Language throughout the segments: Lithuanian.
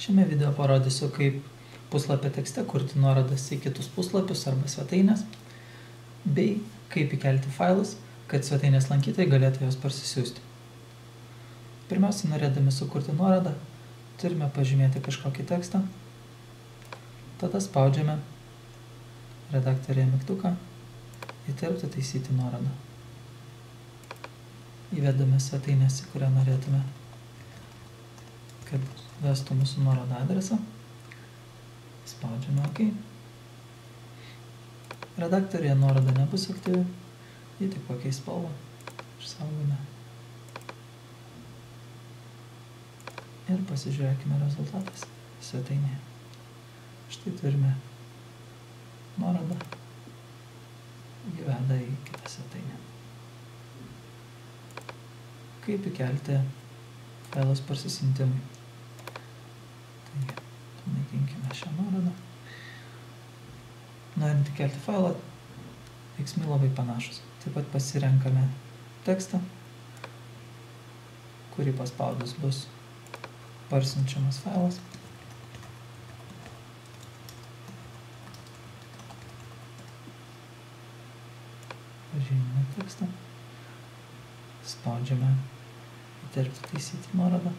Šiame video parodysiu, kaip puslapio tekste kurti nuorodas į kitus puslapius arba svetainės, bei kaip įkelti failus, kad svetainės lankytojai galėtų juos parsisiųsti. Pirmiausia, norėdami sukurti nuorodą, turime pažymėti kažkokį tekstą, tada spaudžiame redaktoriuje mygtuką įterpti taisyti nuorodą. Įvedame svetainės, į kurią norėtume, kad vestų mūsų nuorodą adresą. Spaudžiame OK. Redaktoriuje nuoroda nebus aktyvi, ji tik pakeis spalvą. Išsaugome. Ir pasižiūrėkime rezultatas svetainėje. Štai turime nuorodą, ji veda į kitą svetainę. Kaip įkelti failus parsisiuntimui? Taigi, panaikinkime šią nuorodą. Norint įkelti failą, veiksmai labai panašus. Taip pat pasirenkame tekstą, kurį paspaudus bus parsiunčiamas failas. Pažymime tekstą. Spaudžiame įterpti taisyti nuorodą.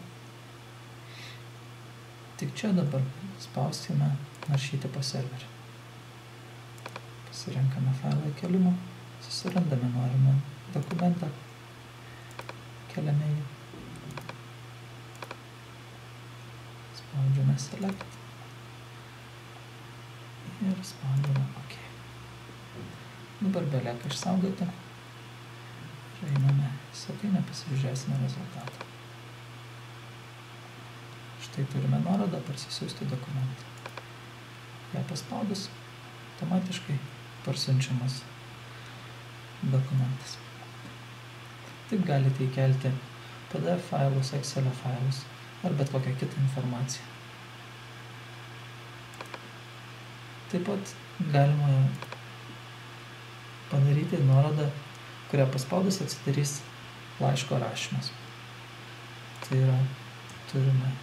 Tik čia dabar spauskime naršyti po serverį. Pasirenkame failą įkelimą, susirandame norimą dokumentą, keliame jį. Spaudžiame select ir spaudžiame OK. Dabar belieka išsaugoti. Ir einame į svetainę, pasižiūrėsime rezultatą. Štai turime nuorodą parsisiųsti dokumentą. Ją paspaudus, automatiškai parsiunčiamas dokumentas. Taip galite įkelti PDF failus, Excel failus ar bet kokią kitą informaciją. Taip pat galima padaryti nuorodą, kurią paspaudus atsidarys laiško rašymas. Tai yra, turime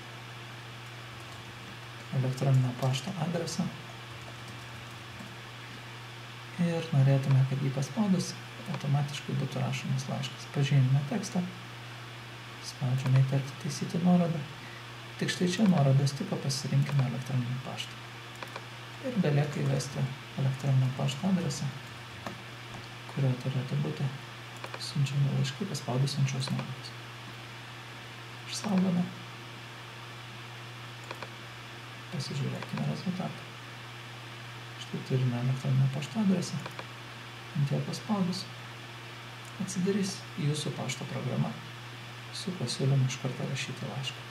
elektroninio pašto adresą ir norėtume, kad jį paspaudus automatiškai būtų rašomas laiškas. Pažymime tekstą, spaudžiame įterpti taisyti nuorodą. Tik štai čia nuorodos tipo pasirinkime elektroninį paštą. Ir belieka įvesti elektroninio pašto adresą, kurio turėtų būti siunčiami laiškai paspaudus ant šios nuorodos. Išsaugome. Pasižiūrėkime rezultatą. Štai turime elektroninio pašto adresą. Ant jo paspaudus atsidarys jūsų pašto programa su pasiūlymu iš karto rašyti laišką.